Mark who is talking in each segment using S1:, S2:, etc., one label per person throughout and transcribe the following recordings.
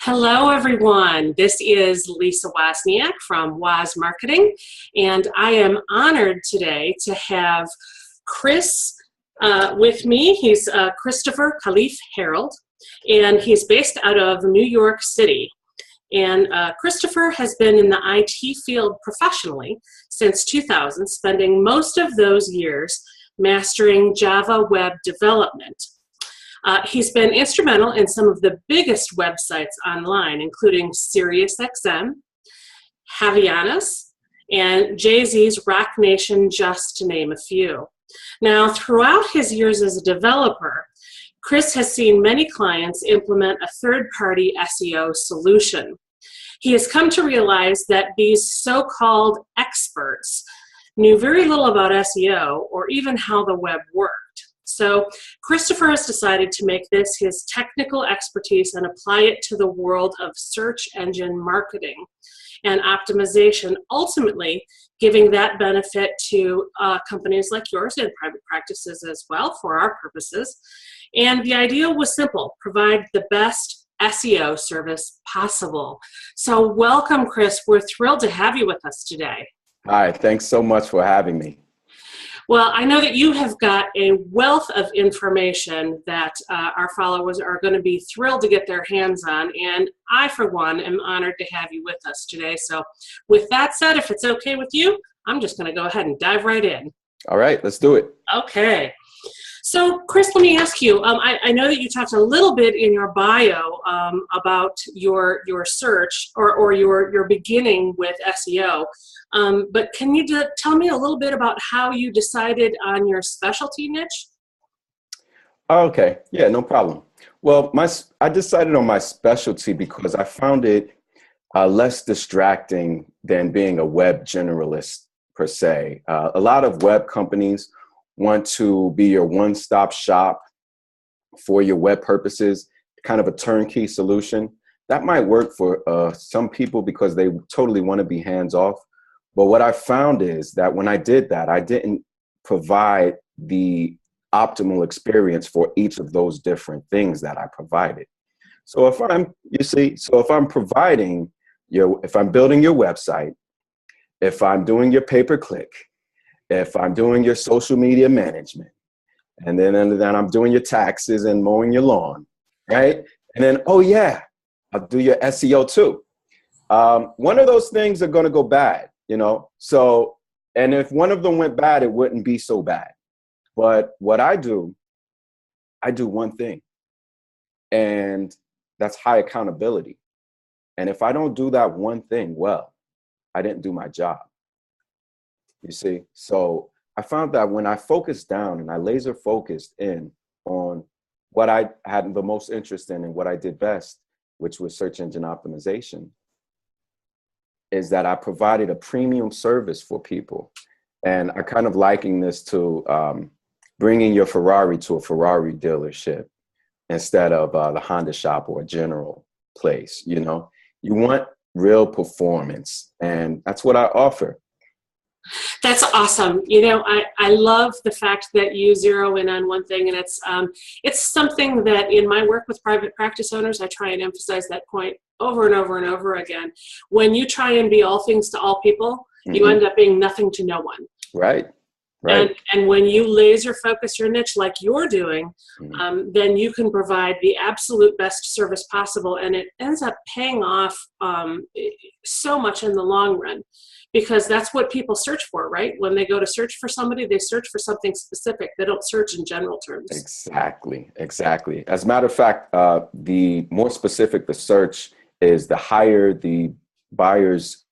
S1: Hello, everyone. This is Lisa Wozniak from Woz Marketing, and I am honored today to have Chris with me. He's Christopher Calif Herald, and he's based out of New York City. And Christopher has been in the IT field professionally since 2000, spending most of those years mastering Java web development. He's been instrumental in some of the biggest websites online, including SiriusXM, Havaianas, and Jay-Z's Rock Nation, just to name a few. Now, throughout his years as a developer, Chris has seen many clients implement a third-party SEO solution. He has come to realize that these so-called experts knew very little about SEO or even how the web worked. So Christopher has decided to make this his technical expertise and apply it to the world of search engine marketing and optimization, ultimately giving that benefit to companies like yours and private practices as well for our purposes. And the idea was simple: provide the best SEO service possible. So welcome, Chris. We're thrilled to have you with us today.
S2: Hi, thanks so much for having me.
S1: Well, I know that you have got a wealth of information that our followers are going to be thrilled to get their hands on, and I, for one, am honored to have you with us today. So with that said, if it's okay with you, I'm just going to go ahead and dive right in.
S2: All right, let's do it.
S1: Okay. So, Chris, let me ask you, I know that you talked a little bit in your bio about your search or your beginning with SEO, but can you tell me a little bit about how you decided on your specialty niche?
S2: Okay, yeah, no problem. Well, I decided on my specialty because I found it less distracting than being a web generalist per se. A lot of web companies want to be your one-stop shop for your web purposes, kind of a turnkey solution. That might work for some people because they totally want to be hands-off. But what I found is that when I did that, I didn't provide the optimal experience for each of those different things that I provided. So if I'm providing if I'm building your website, if I'm doing your pay-per-click, if I'm doing your social media management, and then I'm doing your taxes and mowing your lawn, right? And then, oh yeah, I'll do your SEO too. One of those things are going to go bad, So, and if one of them went bad, it wouldn't be so bad. But what I do one thing, and that's high accountability. And if I don't do that one thing well, I didn't do my job. You see, so I found that when I focused down and I laser focused in on what I had the most interest in and what I did best, which was search engine optimization, is that I provided a premium service for people. And I kind of liken this to bringing your Ferrari to a Ferrari dealership instead of the Honda shop or a general place. You want real performance, and that's what I offer.
S1: That's awesome. I love the fact that you zero in on one thing, and it's something that in my work with private practice owners, I try and emphasize that point over and over and over again. When you try and be all things to all people, you end up being nothing to no one.
S2: Right.
S1: And when you laser focus your niche like you're doing, then you can provide the absolute best service possible, and it ends up paying off so much in the long run. Because that's what people search for, right? When they go to search for somebody, they search for something specific. They don't search in general terms.
S2: Exactly. As a matter of fact, the more specific the search is, the higher the buyer's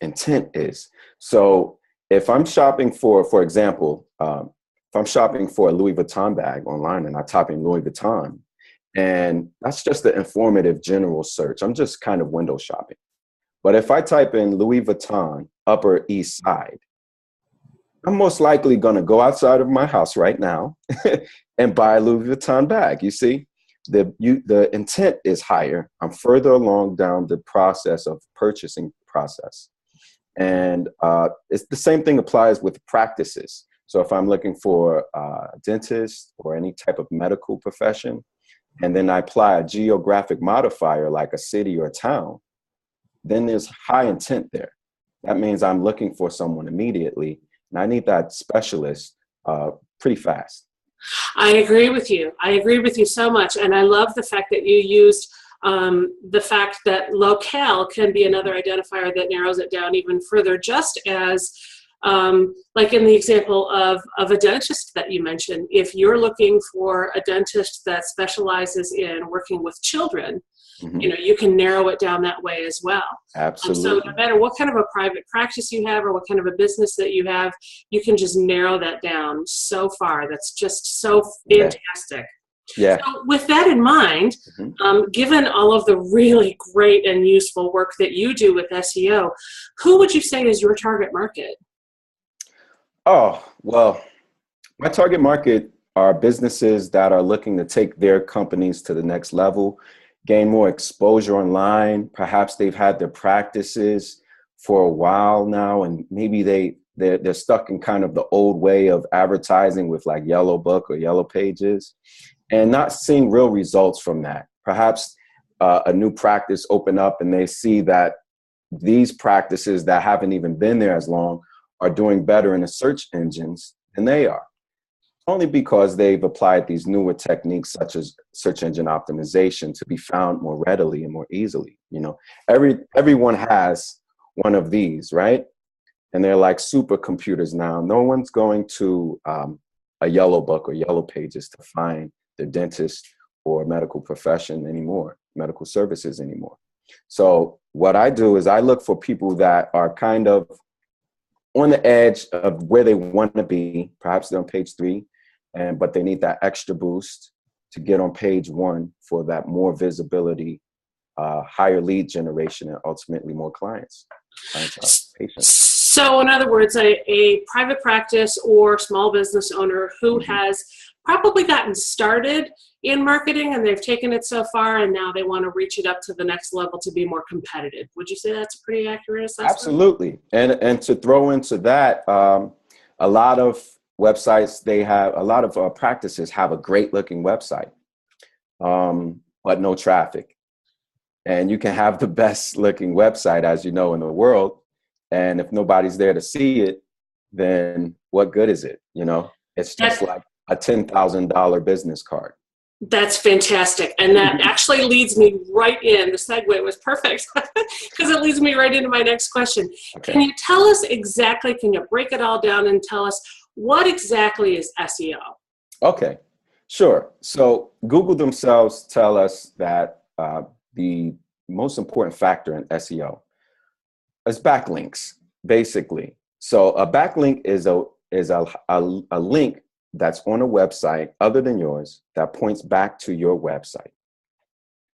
S2: intent is. So if I'm shopping for example, if I'm shopping for a Louis Vuitton bag online and I type in Louis Vuitton, and that's just the informative general search, I'm just kind of window shopping. But if I type in Louis Vuitton, Upper East Side, I'm most likely going to go outside of my house right now and buy a Louis Vuitton bag. You see, the intent is higher. I'm further along down the process of purchasing process. And it's the same thing applies with practices. So if I'm looking for a dentist or any type of medical profession, and then I apply a geographic modifier like a city or a town, then there's high intent there. That means I'm looking for someone immediately, and I need that specialist pretty fast.
S1: I agree with you. I agree with you so much. And I love the fact that you used the fact that locale can be another identifier that narrows it down even further, just as like in the example of a dentist that you mentioned. If you're looking for a dentist that specializes in working with children, you know, you can narrow it down that way as well.
S2: Absolutely.
S1: So no matter what kind of a private practice you have or what kind of a business that you have, you can just narrow that down so far. That's just so fantastic.
S2: Yeah.
S1: So with that in mind, given all of the really great and useful work that you do with SEO, who would you say is your target market?
S2: Oh, well, my target market are businesses that are looking to take their companies to the next level, gain more exposure online. Perhaps they've had their practices for a while now, and maybe they're stuck in kind of the old way of advertising with like Yellow Book or Yellow Pages, and not seeing real results from that. Perhaps a new practice open up and they see that these practices that haven't even been there as long are doing better in the search engines than they are, only because they've applied these newer techniques such as search engine optimization to be found more readily and more easily. You know, everyone has one of these, right? And they're like supercomputers now. No one's going to a Yellow Book or Yellow Pages to find the dentist or medical profession anymore, medical services anymore. So what I do is I look for people that are kind of on the edge of where they want to be. Perhaps they're on page 3, but they need that extra boost to get on page 1 for that more visibility, higher lead generation, and ultimately more clients, patients.
S1: So in other words, a private practice or small business owner who has probably gotten started in marketing and they've taken it so far and now they want to reach it up to the next level to be more competitive. Would you say that's a pretty accurate assessment?
S2: Absolutely. And to throw into that, a lot of websites, a lot of practices have a great looking website, but no traffic. And you can have the best looking website, as you know, in the world. And if nobody's there to see it, then what good is it? You know, it's just like a $10,000 business card.
S1: That's fantastic. And that actually leads me right in. The segue was perfect because it leads me right into my next question. Okay. Can you tell us exactly, can you break it all down and tell us what exactly is SEO?
S2: Okay, sure. So Google themselves tell us that the most important factor in SEO is backlinks, basically. So a backlink is a link that's on a website other than yours that points back to your website,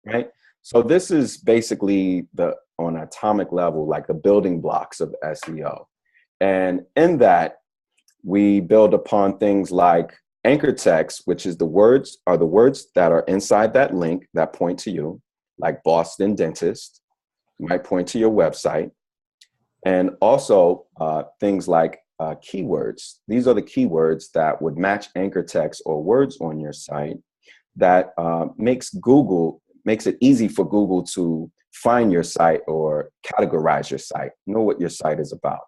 S2: right? So this is basically on atomic level, like the building blocks of SEO. And in that, we build upon things like anchor text, which is the words that are inside that link that point to you, like Boston Dentist, might point to your website. And also things like keywords. These are the keywords that would match anchor text or words on your site that makes it easy for Google to find your site or categorize your site, know what your site is about.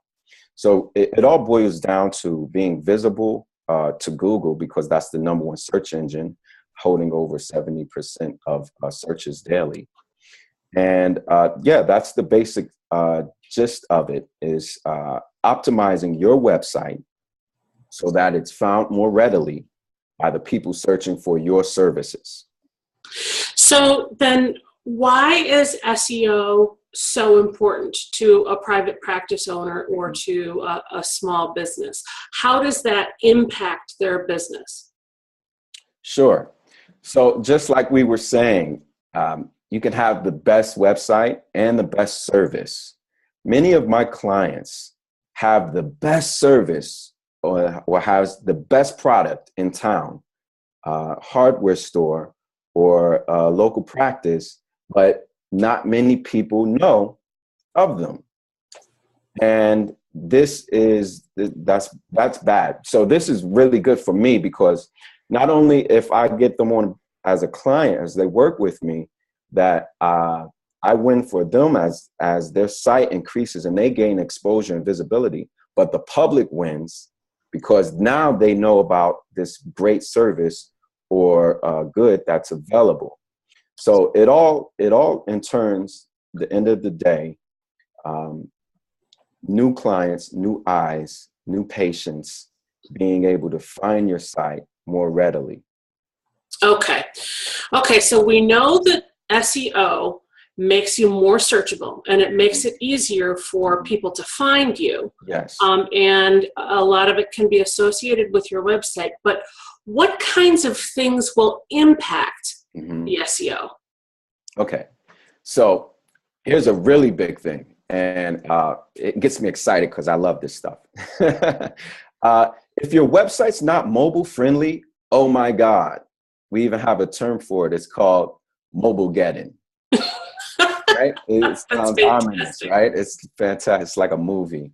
S2: So it all boils down to being visible to Google, because that's the #1 search engine, holding over 70% of searches daily. And that's the basic gist of it, is optimizing your website so that it's found more readily by the people searching for your services.
S1: So then why is SEO so important to a private practice owner or to a small business? How does that impact their business?
S2: Sure. So just like we were saying, you can have the best website and the best service. Many of my clients have the best service or has the best product in town, hardware store or local practice, but not many people know of them. And that's bad. So this is really good for me, because not only if I get them on as a client, as they work with me, that I win for them as their site increases and they gain exposure and visibility. But the public wins because now they know about this great service or good that's available. So it all in turns, the end of the day, new clients, new eyes, new patients, being able to find your site more readily.
S1: Okay. Okay, so we know that SEO makes you more searchable and it makes it easier for people to find you.
S2: Yes.
S1: And a lot of it can be associated with your website, but what kinds of things will impact the SEO?
S2: Okay. So here's a really big thing, and it gets me excited because I love this stuff. If your website's not mobile friendly, oh my God, we even have a term for it. It's called mobile-geddon. Right? It sounds ominous, right? It's fantastic. It's like a movie.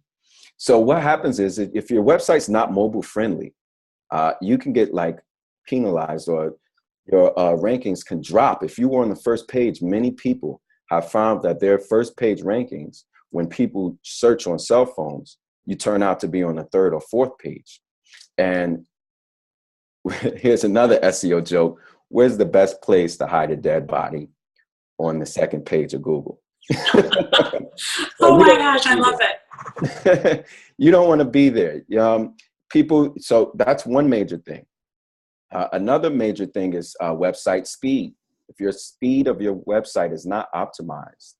S2: So what happens is if your website's not mobile friendly, you can get like penalized, or your rankings can drop. If you were on the first page, many people have found that their first page rankings, when people search on cell phones, you turn out to be on the third or fourth page. And here's another SEO joke. Where's the best place to hide a dead body? On the second page of Google.
S1: Oh my gosh, I love it.
S2: You don't want to be there. So that's one major thing. Another major thing is website speed. If your speed of your website is not optimized,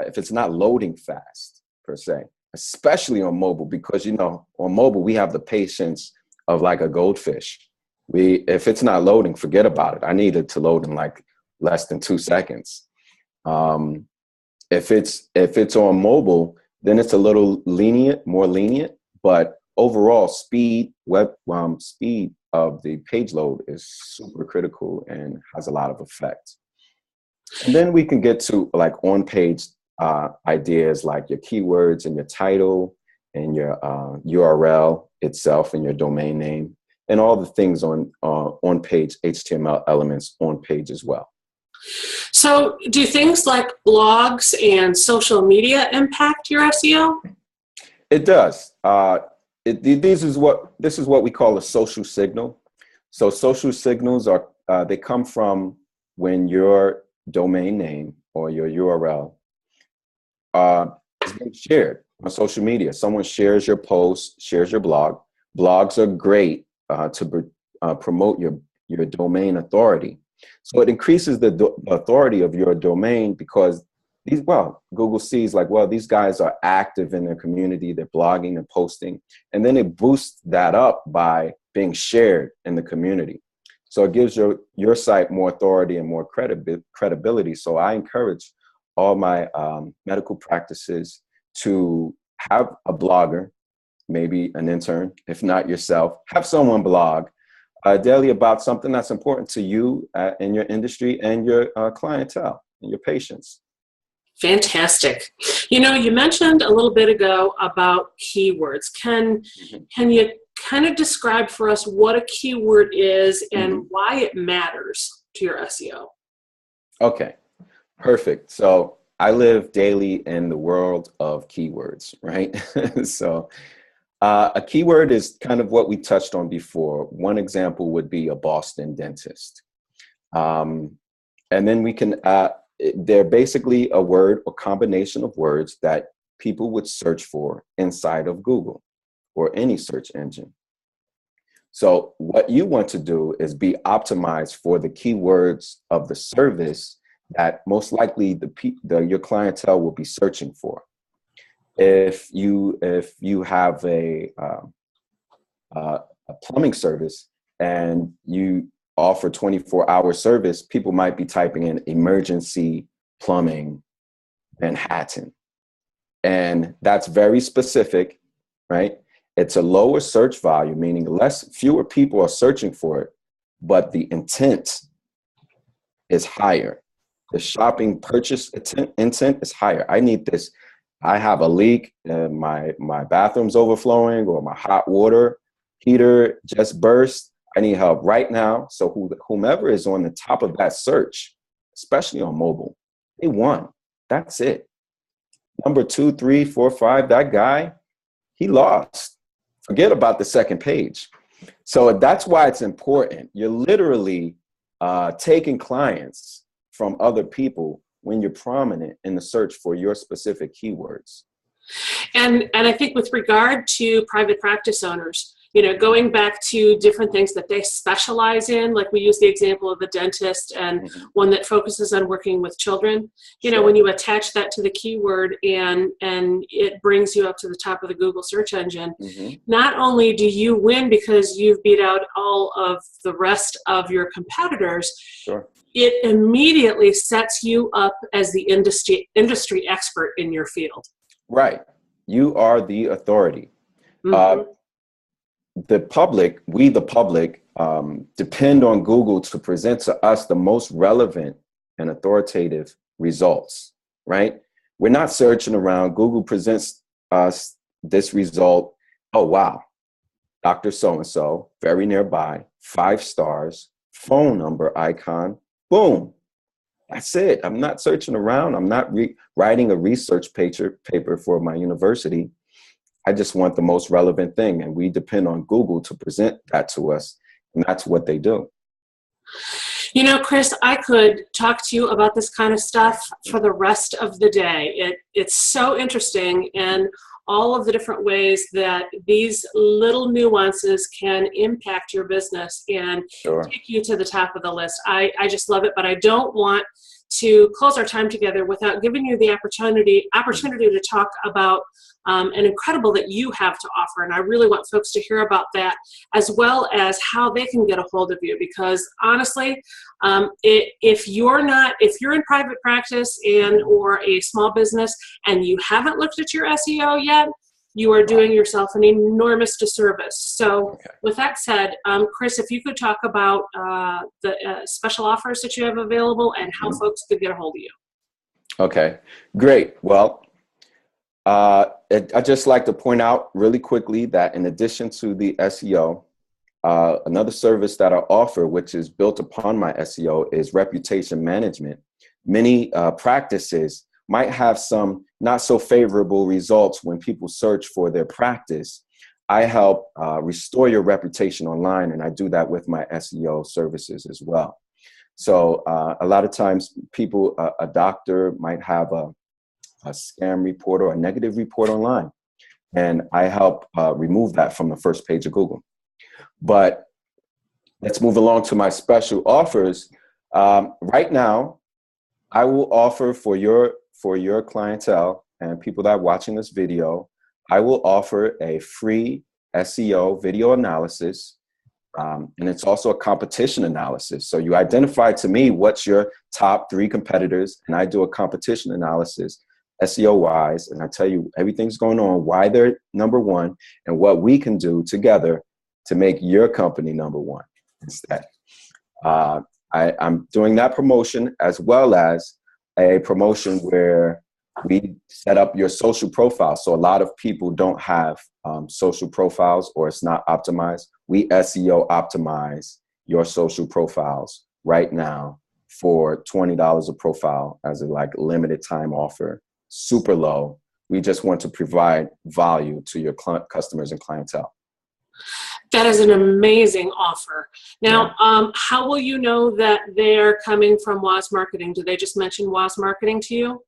S2: if it's not loading fast per se, especially on mobile, because on mobile we have the patience of like a goldfish. If it's not loading, forget about it. I need it to load in like less than 2 seconds. If it's on mobile, then it's a little more lenient, but overall speed of the page load is super critical and has a lot of effect. And then we can get to like on-page ideas like your keywords and your title and your URL itself and your domain name and all the things on page HTML elements on page as well.
S1: So do things like blogs and social media impact your SEO?
S2: It does. This is what we call a social signal. So social signals they come from when your domain name or your URL is being shared on social media. Someone shares your post, shares your blog. Blogs are great to promote your domain authority. So it increases the authority of your domain because Google sees like, these guys are active in their community, they're blogging and posting, and then it boosts that up by being shared in the community. So it gives your site more authority and more credibility. So I encourage all my medical practices to have a blogger, maybe an intern, if not yourself, have someone blog daily about something that's important to you in your industry and your clientele and your patients.
S1: Fantastic. You mentioned a little bit ago about keywords. Can you kind of describe for us what a keyword is and why it matters to your SEO?
S2: Okay, perfect. So I live daily in the world of keywords, right? So a keyword is kind of what we touched on before. One example would be a Boston dentist. And then we can, they're basically a word or combination of words that people would search for inside of Google or any search engine. So what you want to do is be optimized for the keywords of the service that most likely your clientele will be searching for. If you have a plumbing service and you offer 24-hour service, people might be typing in emergency plumbing Manhattan. And that's very specific, right? It's a lower search volume, meaning fewer people are searching for it, but the intent is higher. The shopping purchase intent is higher. I need this. I have a leak, my bathroom's overflowing, or my hot water heater just burst. I need help right now. So whomever is on the top of that search, especially on mobile, they won. That's it. Number 2, 3, 4, 5, that guy, he lost. Forget about the second page. So that's why it's important. You're literally taking clients from other people when you're prominent in the search for your specific keywords.
S1: And I think with regard to private practice owners, you know, going back to different things that they specialize in, like we use the example of the dentist and one that focuses on working with children, you know, when you attach that to the keyword and it brings you up to the top of the Google search engine, not only do you win because you've beat out all of the rest of your competitors, it immediately sets you up as the industry expert in your field.
S2: Right. You are the authority. The public, we the public, depend on Google to present to us the most relevant and authoritative results, right? We're not searching around. Google presents us this result. Oh, wow. Dr. So-and-so, very nearby, 5 stars, phone number icon, boom. That's it. I'm not searching around. I'm not writing a research paper for my university. I just want the most relevant thing. And we depend on Google to present that to us. And that's what they do.
S1: You know, Chris, I could talk to you about this kind of stuff for the rest of the day. It's so interesting, and all of the different ways that these little nuances can impact your business and take you to the top of the list. I just love it, but I don't want to close our time together without giving you the opportunity to talk about an incredible that you have to offer. And I really want folks to hear about that, as well as how they can get a hold of you. Because honestly, if you're in private practice and or a small business and you haven't looked at your SEO yet, you are doing yourself an enormous disservice. So with that said, Chris, if you could talk about the special offers that you have available and how folks could get a hold of you. Okay,
S2: great. Well, I'd just like to point out really quickly that in addition to the SEO, another service that I offer, which is built upon my SEO, is reputation management. Many practices might have some not so favorable results when people search for their practice. I help restore your reputation online, and I do that with my SEO services as well. So a lot of times people, a doctor might have a scam report or a negative report online, and I help remove that from the first page of Google. But let's move along to my special offers. Right now, I will offer for your clientele and people that are watching this video, I will offer a free SEO video analysis. And it's also a competition analysis. So you identify to me what's your top 3 competitors, and I do a competition analysis SEO wise, and I tell you everything's going on, why they're number 1, and what we can do together to make your company number 1 instead. I'm doing that promotion, as well as a promotion where we set up your social profile. So a lot of people don't have social profiles, or it's not optimized. We SEO optimize your social profiles right now for $20 a profile as a limited time offer, super low. We just want to provide value to your customers and clientele.
S1: That is an amazing offer. Now, how will you know that they're coming from Woz Marketing? Do they just mention Woz Marketing to you?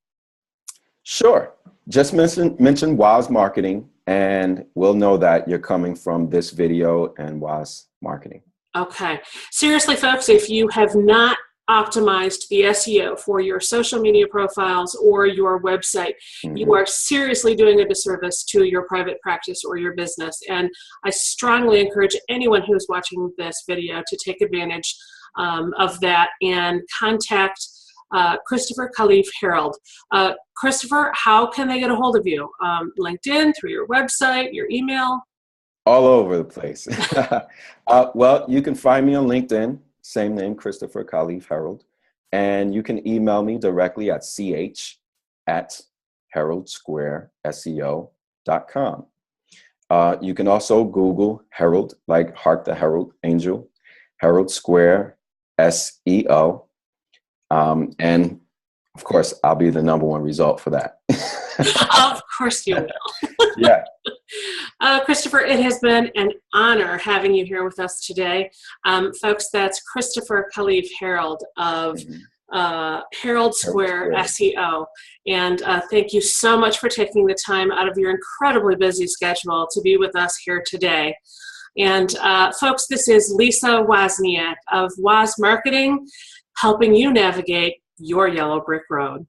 S2: Sure. Just mention Woz Marketing, and we'll know that you're coming from this video and Woz Marketing. Okay.
S1: Seriously, folks, if you have not optimized the SEO for your social media profiles or your website, you are seriously doing a disservice to your private practice or your business. And I strongly encourage anyone who's watching this video to take advantage of that and contact Christopher Calif Herald. Christopher, how can they get a hold of you? LinkedIn, through your website, your email?
S2: All over the place. Well, you can find me on LinkedIn. Same name, Christopher Calif Herald. And you can email me directly at ch@heraldsquareseo.com. You can also Google Herald, like Heart the Herald Angel, Herald Square SEO. And of course, I'll be the #1 result for that.
S1: Of course you will.
S2: Yeah.
S1: Christopher, it has been an honor having you here with us today. Folks, that's Christopher Calif Herald of Herald Square SEO. And thank you so much for taking the time out of your incredibly busy schedule to be with us here today. And folks, this is Lisa Wozniak of Woz Marketing, helping you navigate your yellow brick road.